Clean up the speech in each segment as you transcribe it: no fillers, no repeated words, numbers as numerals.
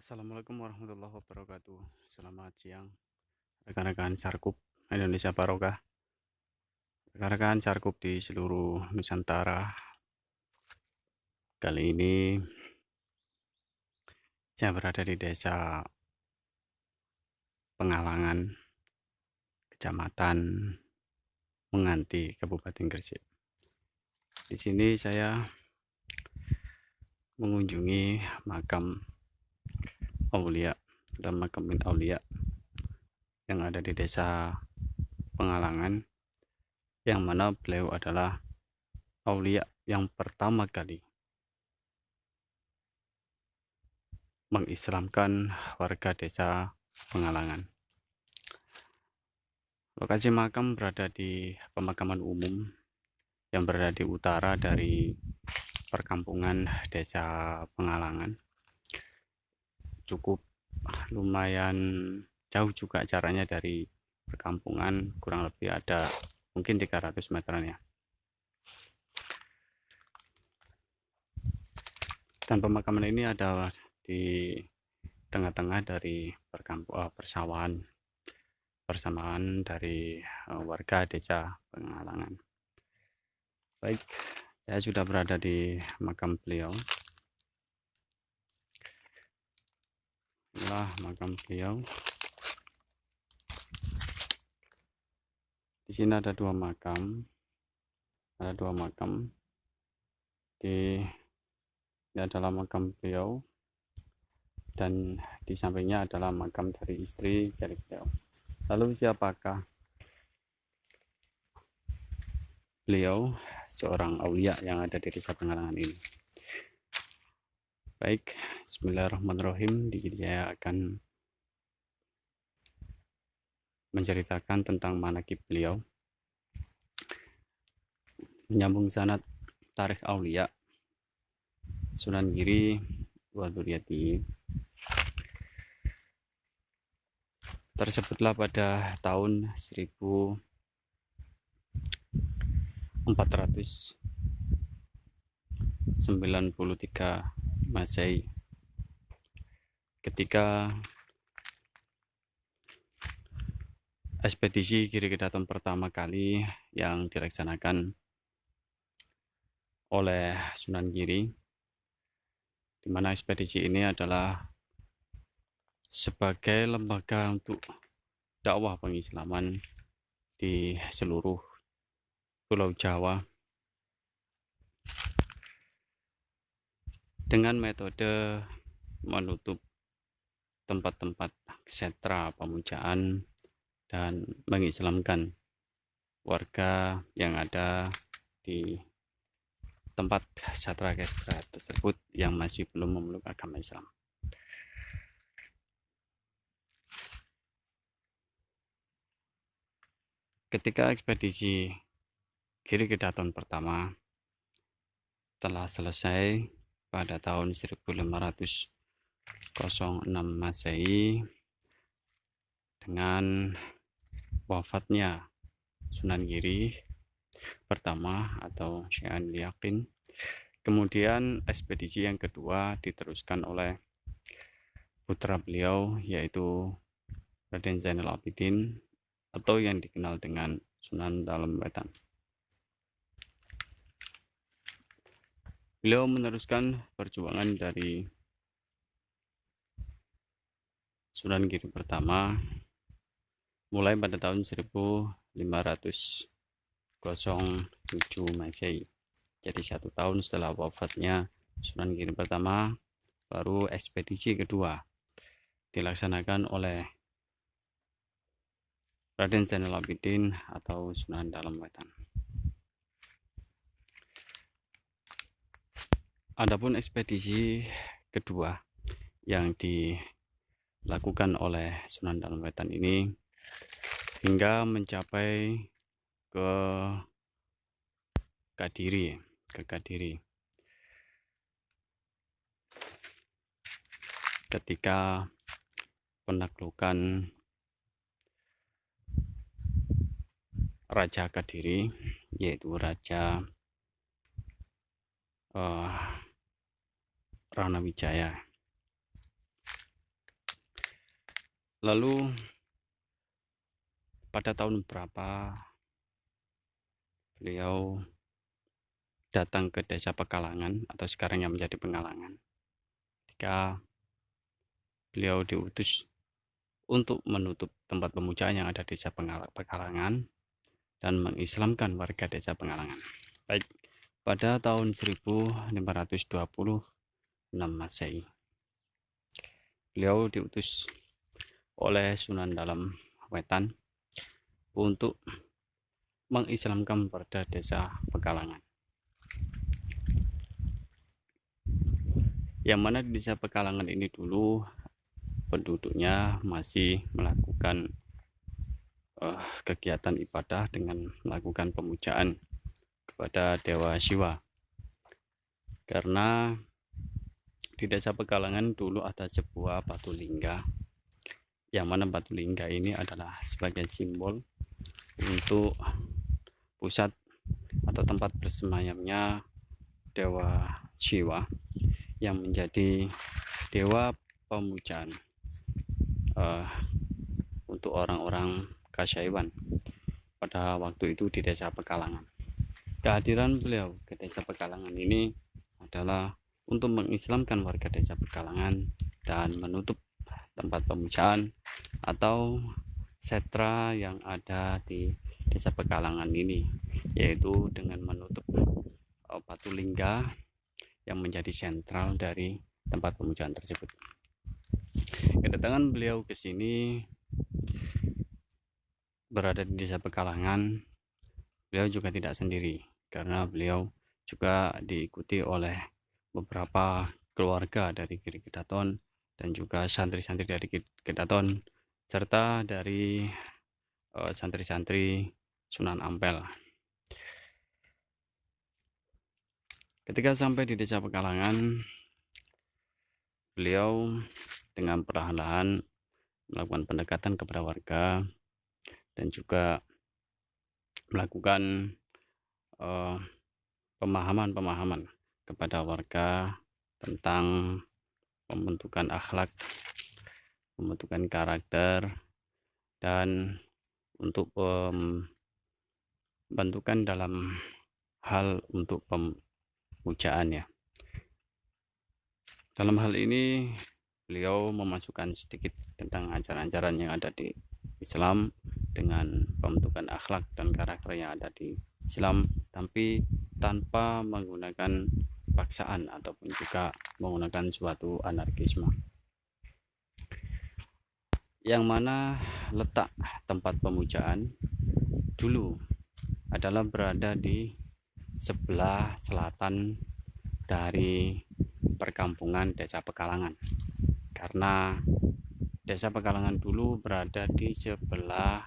Assalamualaikum warahmatullahi wabarakatuh. Selamat siang, rekan-rekan Carkup Indonesia Barokah, rekan-rekan Carkup di seluruh Nusantara. Kali ini saya berada di Desa Pengalangan, Kecamatan Menganti, Kabupaten Gresik. Di sini saya mengunjungi makam Aulia dan makam Aulia yang ada di Desa Pengalangan, yang mana beliau adalah Aulia yang pertama kali mengislamkan warga Desa Pengalangan. Lokasi makam berada di pemakaman umum yang berada di utara dari perkampungan Desa Pengalangan. Cukup lumayan jauh juga jaraknya dari perkampungan, kurang lebih ada mungkin 300 meteran ya. Dan pemakaman ini ada di tengah-tengah dari persawahan bersamaan dari warga Desa Pengalangan. Baik, saya sudah berada di makam beliau. Inilah makam beliau. Di sini ada dua makam. Ini adalah makam beliau, dan di sampingnya adalah makam dari istri dari beliau. Lalu siapakah beliau? Seorang aulia yang ada di Desa Pengalangan ini. Baik, bismillahirrahmanirrahim. Di sini saya akan menceritakan tentang manaqib beliau, menyambung sanad tarikh aulia Sunan Giri wa Dzurriyyati. Tersebutlah pada tahun 1493 Masehi, ketika ekspedisi Giri Kedaton pertama kali yang dilaksanakan oleh Sunan Giri, di mana ekspedisi ini adalah sebagai lembaga untuk dakwah pengislaman di seluruh Pulau Jawa dengan metode menutup tempat-tempat sentra pemujaan dan mengislamkan warga yang ada di tempat sentra-sentra tersebut yang masih belum memeluk agama Islam. Ketika ekspedisi Giri Kedaton pertama telah selesai pada tahun 1506 Masehi, dengan wafatnya Sunan Giri pertama atau Syekh Ainul Yakin, kemudian ekspedisi yang kedua diteruskan oleh putra beliau, yaitu Raden Zainal Abidin atau yang dikenal dengan Sunan Dalem Wetan. Beliau meneruskan perjuangan dari Sunan Giri pertama mulai pada tahun 1507 Masehi. Jadi 1 tahun setelah wafatnya Sunan Giri pertama, baru ekspedisi kedua dilaksanakan oleh Raden Zainal Abidin atau Sunan Dalem Wetan. Adapun ekspedisi kedua yang dilakukan oleh Sunan Dalem Wetan ini hingga mencapai ke Kadiri, ketika penaklukan Raja Kadiri, yaitu Raja Ranawijaya. Lalu pada tahun berapa beliau datang ke desa Pekalongan atau sekarang yang menjadi Pengalangan, ketika beliau diutus untuk menutup tempat pemujaan yang ada di desa Pekalongan dan mengislamkan warga desa Pengalangan. Baik, pada tahun 1526 Masehi, beliau diutus oleh Sunan Dalem Wetan untuk mengislamkan warga desa Pekalongan, yang mana di desa Pekalongan ini dulu penduduknya masih melakukan kegiatan ibadah dengan melakukan pemujaan kepada Dewa Siwa. Karena di desa Pekalongan dulu ada sebuah batu lingga, yang mana batu lingga ini adalah sebagai simbol untuk pusat atau tempat bersemayamnya Dewa Siwa, yang menjadi dewa pemujaan untuk orang-orang Kasaiwan pada waktu itu di desa Pekalongan. Kehadiran beliau ke desa Pekalongan ini adalah untuk mengislamkan warga desa Pekalongan dan menutup tempat pemujaan atau setra yang ada di desa Pekalongan ini, yaitu dengan menutup batu lingga yang menjadi sentral dari tempat pemujaan tersebut. Kedatangan beliau ke sini berada di desa Pekalongan, beliau juga tidak sendiri, karena beliau juga diikuti oleh beberapa keluarga dari Giri Kedaton dan juga santri-santri dari Kedaton, serta dari santri-santri Sunan Ampel. Ketika sampai di desa Pekalongan, beliau dengan perlahan-lahan melakukan pendekatan kepada warga dan juga melakukan pemahaman-pemahaman kepada warga tentang pembentukan akhlak, pembentukan karakter, dan untuk pembentukan dalam hal untuk pemujaan ya. Dalam hal ini beliau memasukkan sedikit tentang ajaran-ajaran yang ada di Islam dengan pembentukan akhlak dan karakter yang ada di Islam, tapi tanpa menggunakan paksaan ataupun juga menggunakan suatu anarkisme, yang mana letak tempat pemujaan dulu adalah berada di sebelah selatan dari perkampungan desa Pekalongan, karena desa Pekalongan dulu berada di sebelah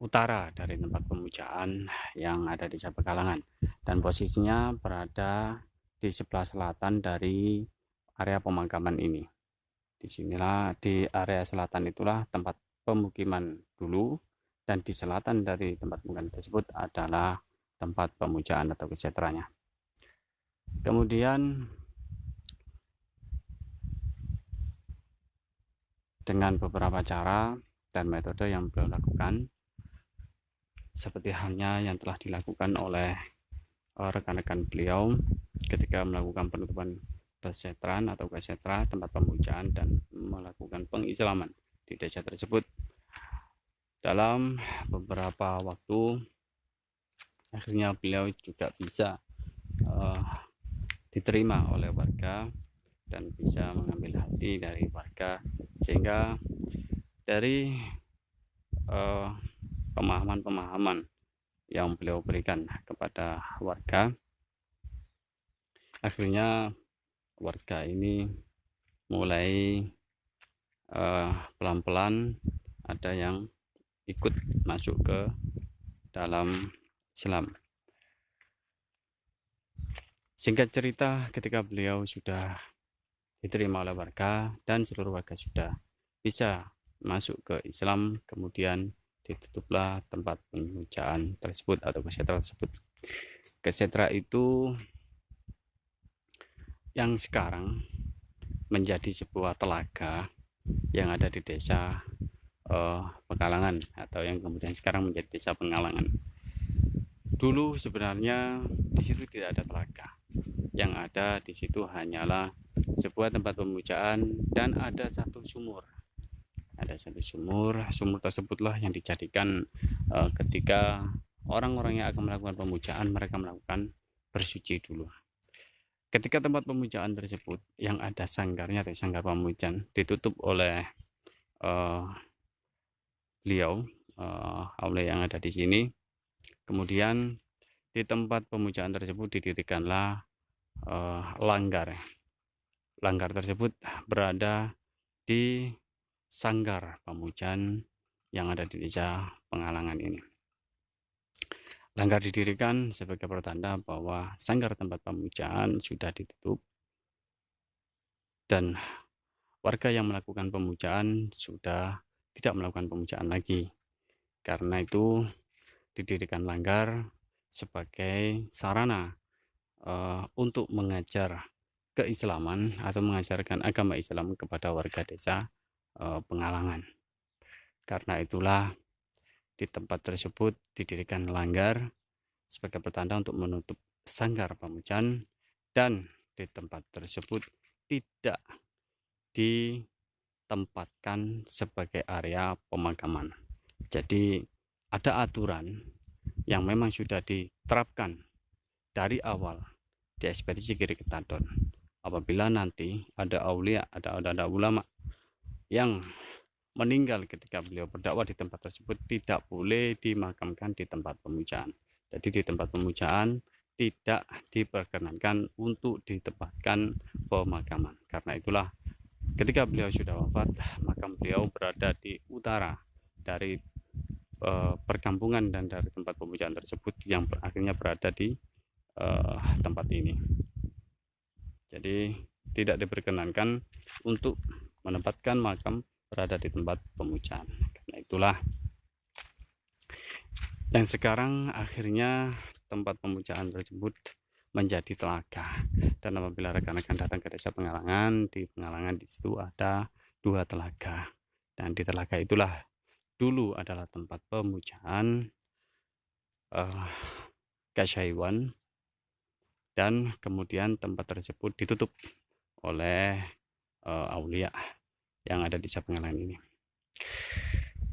utara dari tempat pemujaan yang ada di desa Pekalongan, dan posisinya berada di sebelah selatan dari area pemakaman ini. Disinilah, di area selatan itulah tempat pemukiman dulu, dan di selatan dari tempat pemukiman tersebut adalah tempat pemujaan atau kesetranya. Kemudian dengan beberapa cara dan metode yang beliau lakukan, seperti halnya yang telah dilakukan oleh rekan-rekan beliau ketika melakukan penutupan persetran atau kesetra tempat pemujaan dan melakukan pengislaman di desa tersebut. Dalam beberapa waktu akhirnya beliau juga bisa diterima oleh warga dan bisa mengambil hati dari warga, sehingga dari pemahaman-pemahaman yang beliau berikan kepada warga, akhirnya warga ini mulai pelan-pelan ada yang ikut masuk ke dalam Islam. Singkat cerita, ketika beliau sudah diterima oleh warga dan seluruh warga sudah bisa masuk ke Islam, kemudian ditutuplah tempat pemujaan tersebut atau kesetra tersebut. Kesetra itu yang sekarang menjadi sebuah telaga yang ada di desa Pegalangan, atau yang kemudian sekarang menjadi desa Pengalangan. Dulu sebenarnya di situ tidak ada telaga, yang ada di situ hanyalah sebuah tempat pemujaan dan ada satu sumur. Ada satu sumur tersebutlah yang dijadikan ketika orang-orang yang akan melakukan pemujaan, mereka melakukan bersuci dulu. Ketika tempat pemujaan tersebut yang ada sanggarnya atau sanggar pemujaan ditutup oleh beliau, aulia yang ada di sini, kemudian di tempat pemujaan tersebut didirikanlah langgar. Langgar tersebut berada di sanggar pemujaan yang ada di desa Pengalangan ini. Langgar didirikan sebagai pertanda bahwa sanggar tempat pemujaan sudah ditutup dan warga yang melakukan pemujaan sudah tidak melakukan pemujaan lagi. Karena itu didirikan langgar sebagai sarana untuk mengajar keislaman atau mengajarkan agama Islam kepada warga desa Pengalangan. Karena itulah di tempat tersebut didirikan langgar sebagai pertanda untuk menutup sanggar pemujaan, dan di tempat tersebut tidak ditempatkan sebagai area pemakaman. Jadi ada aturan yang memang sudah diterapkan dari awal di ekspedisi Giri Ketandon. Apabila nanti ada aulia, ada ulama yang meninggal ketika beliau berdakwah di tempat tersebut, tidak boleh dimakamkan di tempat pemujaan. Jadi di tempat pemujaan tidak diperkenankan untuk ditempatkan pemakaman. Karena itulah ketika beliau sudah wafat, makam beliau berada di utara dari perkampungan dan dari tempat pemujaan tersebut, yang akhirnya berada di tempat ini. Jadi tidak diperkenankan untuk menempatkan makam berada di tempat pemujaan. Karena itulah yang sekarang akhirnya tempat pemujaan tersebut menjadi telaga. Dan apabila rekan-rekan datang ke desa Pengalangan, di Pengalangan di situ ada 2 telaga. Dan di telaga itulah dulu adalah tempat pemujaan Kasyaiwan, dan kemudian tempat tersebut ditutup oleh aulia yang ada di desa Pengalangan ini.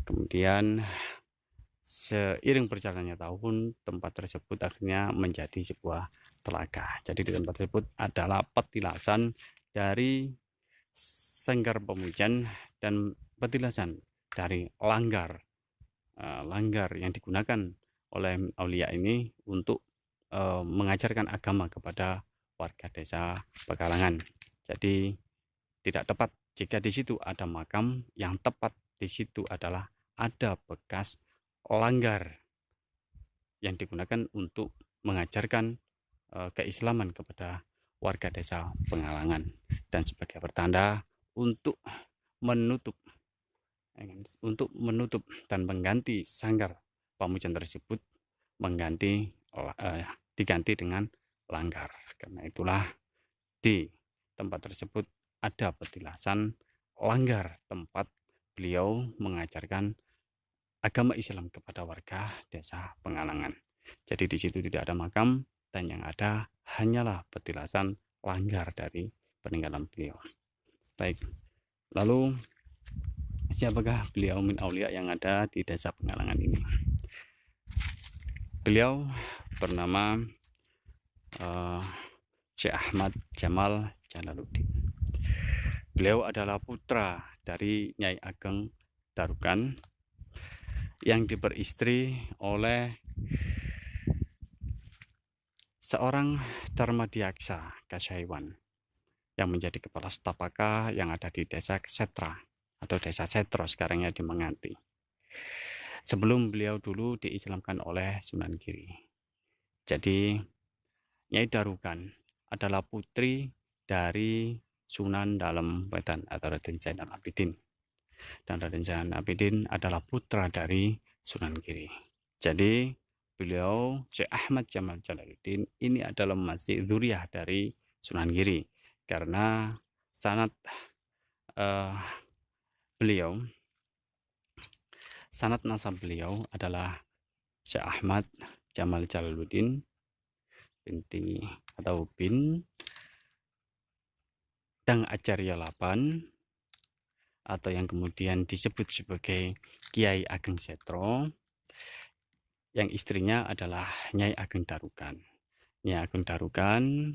Kemudian seiring berjalannya tahun, tempat tersebut akhirnya menjadi sebuah telaga. Jadi di tempat tersebut adalah petilasan dari sanggar pemujaan dan petilasan dari langgar yang digunakan oleh aulia ini untuk mengajarkan agama kepada warga desa Pegalangan. Jadi tidak tepat jika di situ ada makam, yang tepat di situ adalah ada bekas langgar yang digunakan untuk mengajarkan keislaman kepada warga desa Pengalangan, dan sebagai pertanda untuk menutup dan mengganti sanggar pemujaan tersebut diganti dengan langgar. Karena itulah di tempat tersebut ada petilasan langgar, tempat beliau mengajarkan agama Islam kepada warga desa Pengalangan. Jadi di situ tidak ada makam, dan yang ada hanyalah petilasan langgar dari peninggalan beliau. Baik, lalu siapakah beliau min aulia yang ada di desa Pengalangan ini? Beliau bernama Syekh Ahmad Jamal Jalaluddin. Beliau adalah putra dari Nyai Ageng Darukan yang diperistri oleh seorang Dharmadiaksa Kasyaiwan yang menjadi kepala stapaka yang ada di desa Setra atau desa Setro sekarangnya di Menganti. Sebelum beliau dulu diislamkan oleh Sunan Giri. Jadi Nyai Darukan adalah putri dari Sunan Dalem Wetan atau Raden Zainal Abidin. Dan Raden Zainal Abidin adalah putra dari Sunan Giri. Jadi beliau Syekh Ahmad Jamal Jalaluddin ini adalah masih dzurriyyah dari Sunan Giri, karena sanad eh, beliau, sanad nasab beliau adalah Syekh Ahmad Jamal Jalaluddin binti atau bin Dang Acarya 8, atau yang kemudian disebut sebagai Kiai Ageng Setro, yang istrinya adalah Nyai Ageng Darukan. Nyai Ageng Darukan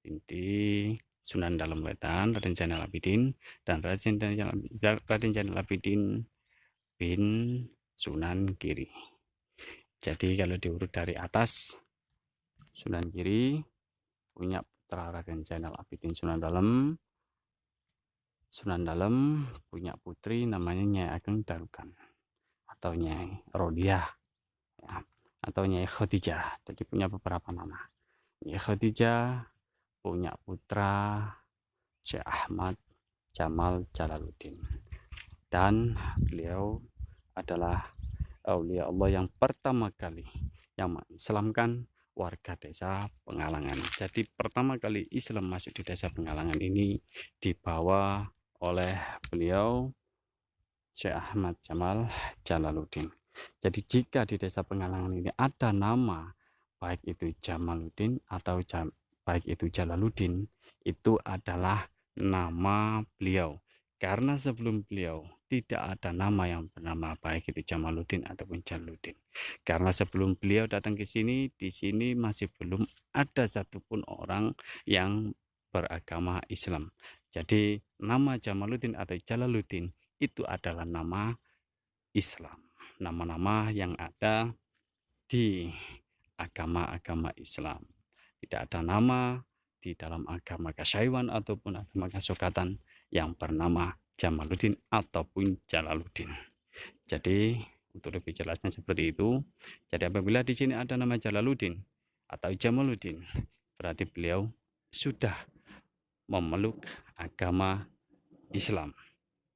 binti Sunan Dalem Wetan Raden Zainal Abidin dan Raden Zainal Abidin bin Sunan Giri. Jadi kalau diurut dari atas, Sunan Giri punya putra Raden Zainal Abidin Sunan Dalem. Sunan Dalem punya putri namanya Nyai Ageng Darukan atau Nyai Rodiah, ya, atau Nyai Khadijah. Jadi punya beberapa nama. Nyai Khadijah punya putra Syekh Ahmad Jamal Jalaluddin, dan beliau adalah aulia Allah yang pertama kali yang mengislamkan warga desa Pengalangan. Jadi pertama kali Islam masuk di desa Pengalangan ini dibawa oleh beliau Syekh Ahmad Jamal Jalaluddin. Jadi jika di desa Pengalangan ini ada nama, baik itu Jamaluddin atau baik itu Jalaluddin, itu adalah nama beliau. Karena sebelum beliau tidak ada nama yang bernama baik itu Jamaluddin ataupun Jalaluddin. Karena sebelum beliau datang ke sini, di sini masih belum ada satupun orang yang beragama Islam. Jadi nama Jamaluddin atau Jalaluddin itu adalah nama Islam, nama-nama yang ada di agama-agama Islam. Tidak ada nama di dalam agama Kasyaiwan ataupun agama Kasokatan yang bernama Jamaluddin ataupun Jalaluddin. Jadi untuk lebih jelasnya seperti itu. Jadi apabila di sini ada nama Jalaluddin atau Jamaluddin, berarti beliau sudah memeluk agama Islam.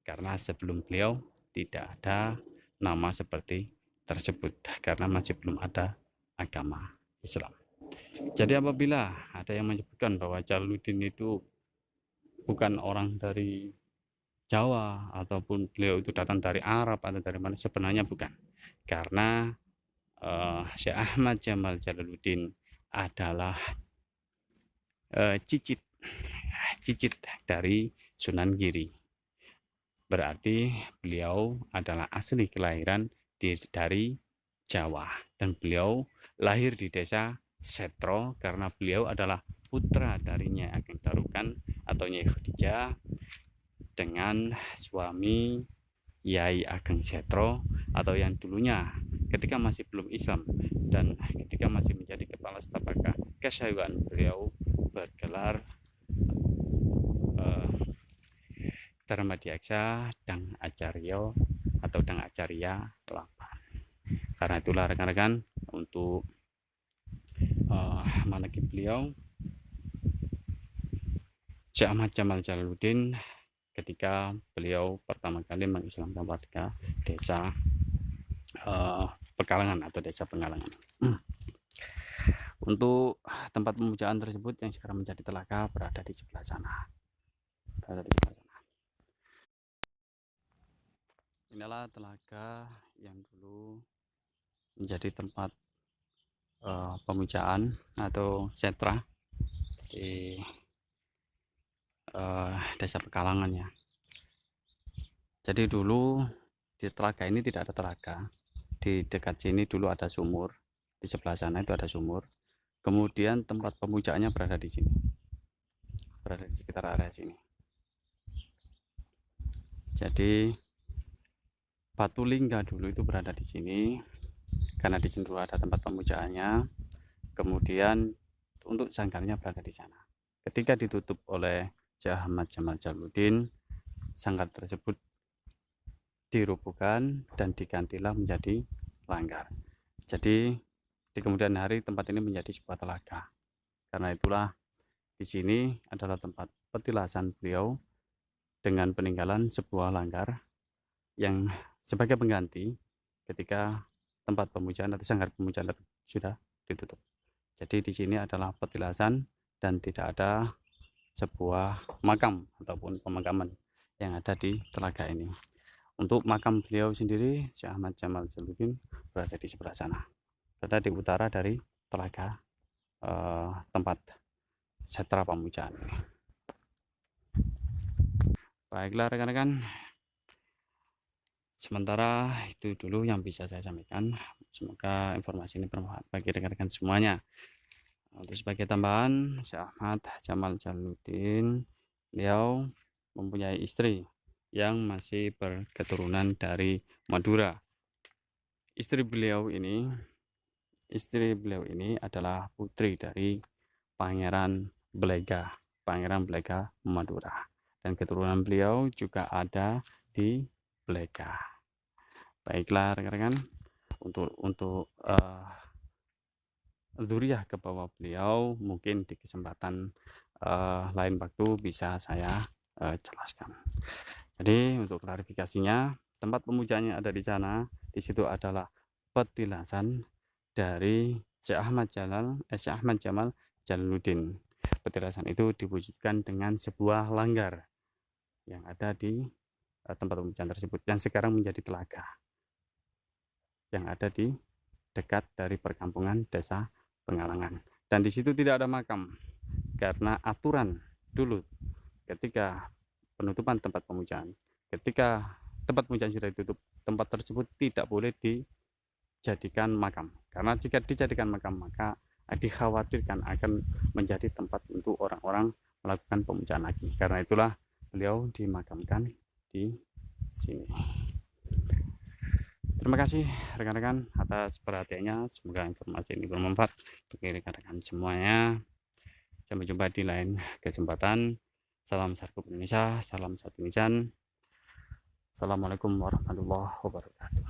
Karena sebelum beliau tidak ada nama seperti tersebut, karena masih belum ada agama Islam. Jadi apabila ada yang menyebutkan bahwa Jalaluddin itu bukan orang dari Jawa ataupun beliau itu datang dari Arab atau dari mana, sebenarnya bukan. Karena Syekh Ahmad Jamal Jalaluddin adalah cicit dari Sunan Giri. Berarti beliau adalah asli kelahiran dari Jawa, dan beliau lahir di desa Setro karena beliau adalah putra dari Nyai Ageng Darukan atau Nyai Khadijah dengan suami Yai Ageng Setro, atau yang dulunya ketika masih belum Islam dan ketika masih menjadi kepala staf Kasyaiwan, beliau bergelar Dharma Diaksa Dang Acaryo atau Dang Acarya 8. Karena itulah rekan-rekan, untuk manaqib beliau Syekh Ahmad Jamal Jalaluddin ketika beliau pertama kali mengislamkan warga desa Pekalongan atau desa Pengalangan. Untuk tempat pemujaan tersebut yang sekarang menjadi telaga berada di sebelah sana. Inilah telaga yang dulu menjadi tempat pemujaan atau setra di desa Pekalongan, ya. Jadi dulu di telaga ini tidak ada telaga. Di dekat sini dulu ada sumur, di sebelah sana itu ada sumur. Kemudian tempat pemujaannya berada di sini, berada di sekitar area sini. Jadi batu lingga dulu itu berada di sini karena di sini dulu ada tempat pemujaannya. Kemudian untuk sanggarnya berada di sana. Ketika ditutup oleh Syekh Ahmad Jamal Jalaluddin, sanggar tersebut dirubuhkan dan digantilah menjadi langgar. Jadi di kemudian hari tempat ini menjadi sebuah telaga. Karena itulah di sini adalah tempat petilasan beliau dengan peninggalan sebuah langgar yang sebagai pengganti ketika tempat pemujaan atau sanggar pemujaan sudah ditutup. Jadi di sini adalah petilasan dan tidak ada sebuah makam ataupun pemakaman yang ada di telaga ini. Untuk makam beliau sendiri, Syekh Ahmad Jamal Jalaluddin, berada di sebelah sana, berada di utara dari telaga tempat sentra pemujaan ini. Baiklah rekan-rekan, sementara itu dulu yang bisa saya sampaikan. Semoga informasi ini bermanfaat bagi rekan-rekan semuanya. Untuk sebagai tambahan, Syekh Ahmad Jamal Jalaluddin, beliau mempunyai istri yang masih berketurunan dari Madura. Istri beliau ini adalah putri dari Pangeran Belega Madura, dan keturunan beliau juga ada di Belega. Baiklah rekan-rekan, untuk zuriyah ke bawah beliau mungkin di kesempatan lain waktu bisa saya jelaskan. Jadi untuk klarifikasinya, tempat pemujaannya ada di sana. Di situ adalah petilasan dari Syekh Ahmad Jamal Jalaluddin. Petilasan itu diwujudkan dengan sebuah langgar yang ada di tempat pemujaan tersebut, yang sekarang menjadi telaga yang ada di dekat dari perkampungan desa Pengalangan. Dan di situ tidak ada makam, karena aturan dulu ketika penutupan tempat pemujaan, ketika tempat pemujaan sudah ditutup, tempat tersebut tidak boleh dijadikan makam, karena jika dijadikan makam maka dikhawatirkan akan menjadi tempat untuk orang-orang melakukan pemujaan lagi. Karena itulah beliau dimakamkan di sini. Terima kasih rekan-rekan atas perhatiannya. Semoga informasi ini bermanfaat bagi rekan-rekan semuanya. Sampai jumpa di lain kesempatan. Salam Sarkup Indonesia, salam satu Mijan. Assalamualaikum warahmatullahi wabarakatuh.